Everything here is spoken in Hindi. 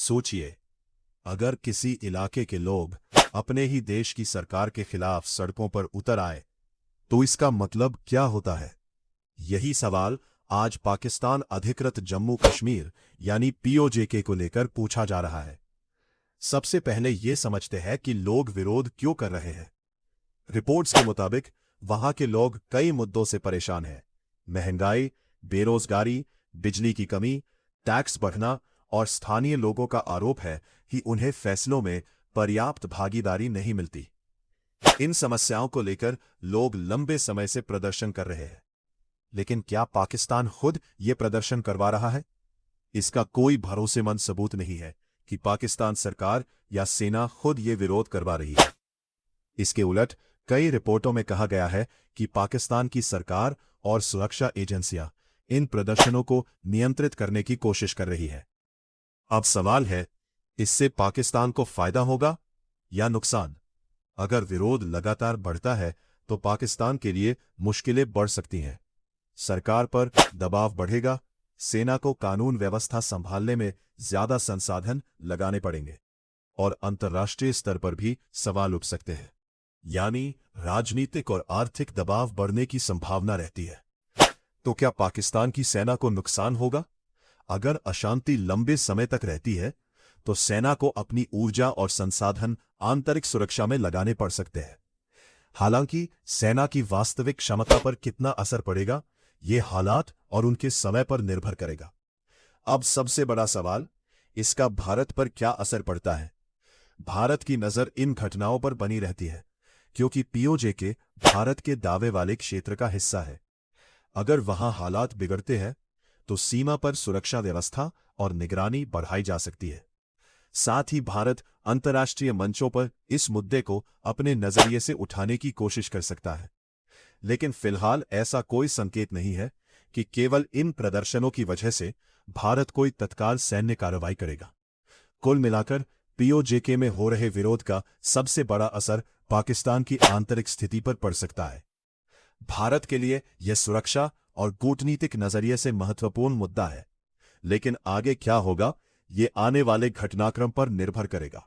सोचिए, अगर किसी इलाके के लोग अपने ही देश की सरकार के खिलाफ सड़कों पर उतर आए तो इसका मतलब क्या होता है? यही सवाल आज पाकिस्तान अधिकृत जम्मू कश्मीर यानी पीओजेके को लेकर पूछा जा रहा है। सबसे पहले यह समझते हैं कि लोग विरोध क्यों कर रहे हैं। रिपोर्ट्स के मुताबिक वहां के लोग कई मुद्दों से परेशान हैं। महंगाई, बेरोजगारी, बिजली की कमी, टैक्स बढ़ना और स्थानीय लोगों का आरोप है कि उन्हें फैसलों में पर्याप्त भागीदारी नहीं मिलती। इन समस्याओं को लेकर लोग लंबे समय से प्रदर्शन कर रहे हैं। लेकिन क्या पाकिस्तान खुद ये प्रदर्शन करवा रहा है? इसका कोई भरोसेमंद सबूत नहीं है कि पाकिस्तान सरकार या सेना खुद ये विरोध करवा रही है। इसके उलट कई रिपोर्टों में कहा गया है कि पाकिस्तान की सरकार और सुरक्षा एजेंसियां इन प्रदर्शनों को नियंत्रित करने की कोशिश कर रही है। अब सवाल है, इससे पाकिस्तान को फायदा होगा या नुकसान? अगर विरोध लगातार बढ़ता है तो पाकिस्तान के लिए मुश्किलें बढ़ सकती हैं। सरकार पर दबाव बढ़ेगा, सेना को कानून व्यवस्था संभालने में ज्यादा संसाधन लगाने पड़ेंगे और अंतर्राष्ट्रीय स्तर पर भी सवाल उठ सकते हैं। यानी राजनीतिक और आर्थिक दबाव बढ़ने की संभावना रहती है। तो क्या पाकिस्तान की सेना को नुकसान होगा? अगर अशांति लंबे समय तक रहती है तो सेना को अपनी ऊर्जा और संसाधन आंतरिक सुरक्षा में लगाने पड़ सकते हैं। हालांकि सेना की वास्तविक क्षमता पर कितना असर पड़ेगा, यह हालात और उनके समय पर निर्भर करेगा। अब सबसे बड़ा सवाल, इसका भारत पर क्या असर पड़ता है? भारत की नजर इन घटनाओं पर बनी रहती है क्योंकि पीओजेके भारत के दावे वाले क्षेत्र का हिस्सा है। अगर वहां हालात बिगड़ते हैं तो सीमा पर सुरक्षा व्यवस्था और निगरानी बढ़ाई जा सकती है। साथ ही भारत अंतर्राष्ट्रीय मंचों पर इस मुद्दे को अपने नजरिए से उठाने की कोशिश कर सकता है। लेकिन फिलहाल ऐसा कोई संकेत नहीं है कि केवल इन प्रदर्शनों की वजह से भारत कोई तत्काल सैन्य कार्रवाई करेगा। कुल मिलाकर पीओजेके में हो रहे विरोध का सबसे बड़ा असर पाकिस्तान की आंतरिक स्थिति पर पड़ सकता है। भारत के लिए यह सुरक्षा और कूटनीतिक नजरिए से महत्वपूर्ण मुद्दा है, लेकिन आगे क्या होगा, ये आने वाले घटनाक्रम पर निर्भर करेगा।